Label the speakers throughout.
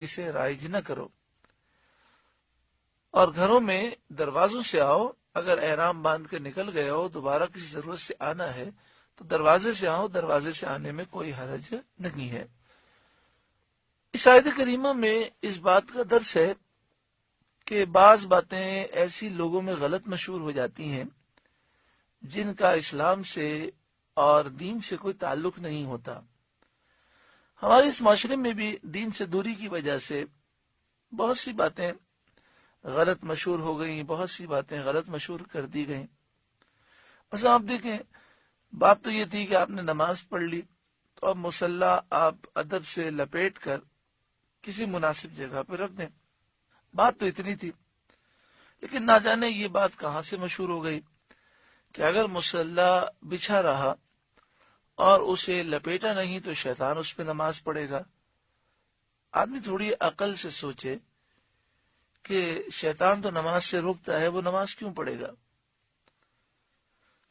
Speaker 1: اسے رائج نہ کرو، اور گھروں میں دروازوں سے آؤ۔ اگر احرام باندھ کے نکل گئے ہو، دوبارہ کسی ضرورت سے آنا ہے تو دروازے سے آؤ، دروازے سے آنے میں کوئی حرج نہیں ہے۔ اس آیت کریمہ میں اس بات کا درس ہے کہ بعض باتیں ایسی لوگوں میں غلط مشہور ہو جاتی ہیں جن کا اسلام سے اور دین سے کوئی تعلق نہیں ہوتا۔ ہمارے اس معاشرے میں بھی دین سے دوری کی وجہ سے بہت سی باتیں غلط مشہور ہو گئیں، بہت سی باتیں غلط مشہور کر دی گئیں۔ بس آپ دیکھیں، بات تو یہ تھی کہ آپ نے نماز پڑھ لی تو اب مصلی آپ ادب سے لپیٹ کر کسی مناسب جگہ پہ رکھ دیں، بات تو اتنی تھی۔ لیکن نہ جانے یہ بات کہاں سے مشہور ہو گئی کہ اگر مصلی بچھا رہا اور اسے لپیٹا نہیں تو شیطان اس پہ نماز پڑھے گا۔ آدمی تھوڑی عقل سے سوچے کہ شیطان تو نماز سے روکتا ہے، وہ نماز کیوں پڑھے گا؟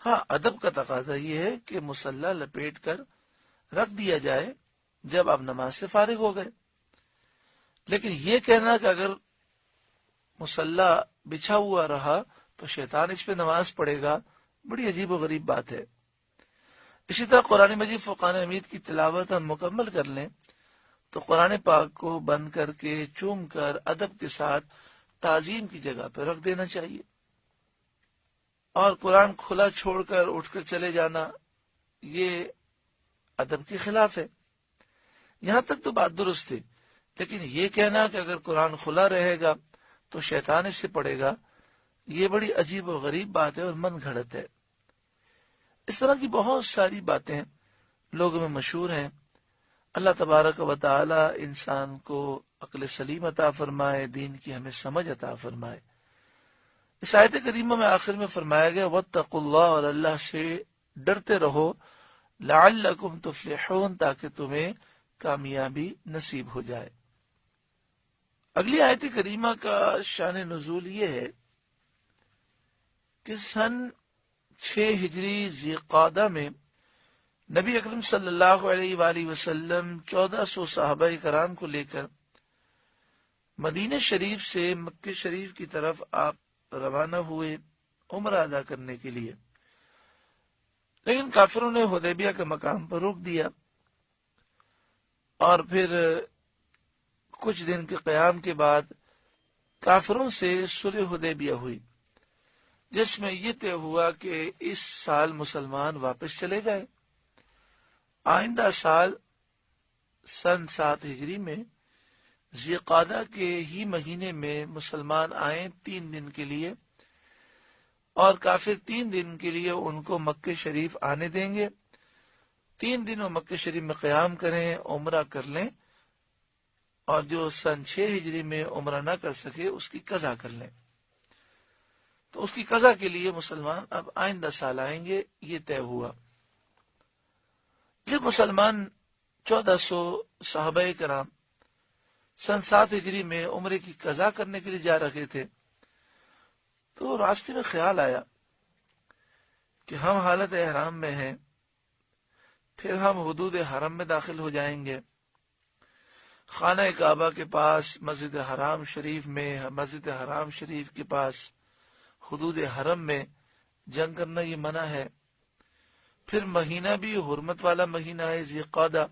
Speaker 1: ہاں، ادب کا تقاضا یہ ہے کہ مصلی لپیٹ کر رکھ دیا جائے جب آپ نماز سے فارغ ہو گئے۔ لیکن یہ کہنا کہ اگر مصلی بچھا ہوا رہا تو شیطان اس پہ نماز پڑھے گا، بڑی عجیب و غریب بات ہے۔ اسی طرح قرآن مجید فرقان حمید کی تلاوت ہم مکمل کر لیں تو قرآن پاک کو بند کر کے چوم کر ادب کے ساتھ تعظیم کی جگہ پہ رکھ دینا چاہیے، اور قرآن کھلا چھوڑ کر اٹھ کر چلے جانا یہ ادب کے خلاف ہے۔ یہاں تک تو بات درست ہے، لیکن یہ کہنا کہ اگر قرآن کھلا رہے گا تو شیطان اس سے پڑھے گا، یہ بڑی عجیب و غریب بات ہے اور من گھڑت ہے۔ اس طرح کی بہت ساری باتیں لوگوں میں مشہور ہیں۔ اللہ تبارک و تعالی انسان کو عقل سلیم عطا فرمائے، دین کی ہمیں سمجھ عطا فرمائے۔ اس آیت کریمہ میں آخر میں فرمایا گیا واتقوا اللہ، اور اللہ سے ڈرتے رہو، لعلکم تفلحون، تاکہ تمہیں کامیابی نصیب ہو جائے۔ اگلی آیت کریمہ کا شان نزول یہ ہے کہ سن 6 ہجری ذی قعدہ میں نبی اکرم صلی اللہ علیہ وآلہ وسلم 1400 صحابہ کرام کو لے کر مدینہ شریف سے مکہ شریف کی طرف آپ روانہ ہوئے عمرہ ادا کرنے کے لیے۔ لیکن کافروں نے حدیبیہ کے مقام پر روک دیا، اور پھر کچھ دن کے قیام کے بعد کافروں سے صلح حدیبیہ ہوئی، جس میں یہ طے ہوا کہ اس سال مسلمان واپس چلے جائیں۔ آئندہ سال سن 7 ہجری میں ذی قعدہ کے ہی مہینے میں مسلمان آئیں 3 دن کے لیے، اور کافر 3 دن کے لیے ان کو مکہ شریف آنے دیں گے۔ 3 دن وہ مکہ شریف میں قیام کریں، عمرہ کر لیں، اور جو سن 6 ہجری میں عمرہ نہ کر سکے اس کی قضا کر لیں۔ تو اس کی قضا کے لیے مسلمان اب آئندہ سال آئیں گے، یہ طے ہوا۔ جب مسلمان 1400 صحابہ کرام سن 7 ہجری میں عمرے کی قضا کرنے کے لیے جا رہے تھے تو راستے میں خیال آیا کہ ہم حالت احرام میں ہیں، پھر ہم حدود حرم میں داخل ہو جائیں گے، خانہ کعبہ کے پاس مسجد حرام شریف میں، مسجد حرام شریف کے پاس حدود حرم میں جنگ کرنا یہ منع ہے۔ پھر مہینہ بھی حرمت والا مہینہ ہے ذی قعدہ،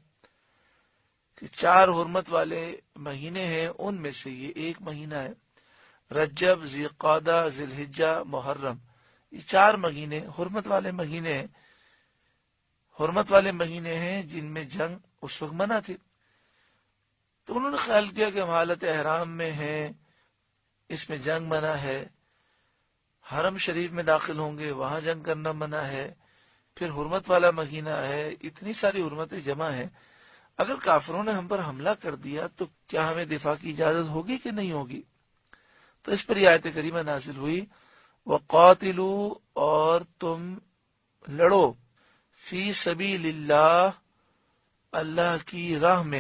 Speaker 1: کہ 4 حرمت والے مہینے ہیں، ان میں سے یہ ایک مہینہ ہے۔ رجب، ذی قعدہ، ذی الحجہ، محرم، یہ 4 مہینے حرمت والے مہینے ہیں، حرمت والے مہینے ہیں جن میں جنگ اس وقت منع تھی۔ تو انہوں نے خیال کیا کہ ہم حالت احرام میں ہیں، اس میں جنگ منع ہے، حرم شریف میں داخل ہوں گے، وہاں جنگ کرنا منع ہے، پھر حرمت والا مہینہ ہے، اتنی ساری حرمتیں جمع ہیں، اگر کافروں نے ہم پر حملہ کر دیا تو کیا ہمیں دفاع کی اجازت ہوگی کہ نہیں ہوگی؟ تو اس پر یہ آیت کریمہ نازل ہوئی وَقَاتِلُوا، اور تم لڑو، فی سبیل اللہ، اللہ کی راہ میں،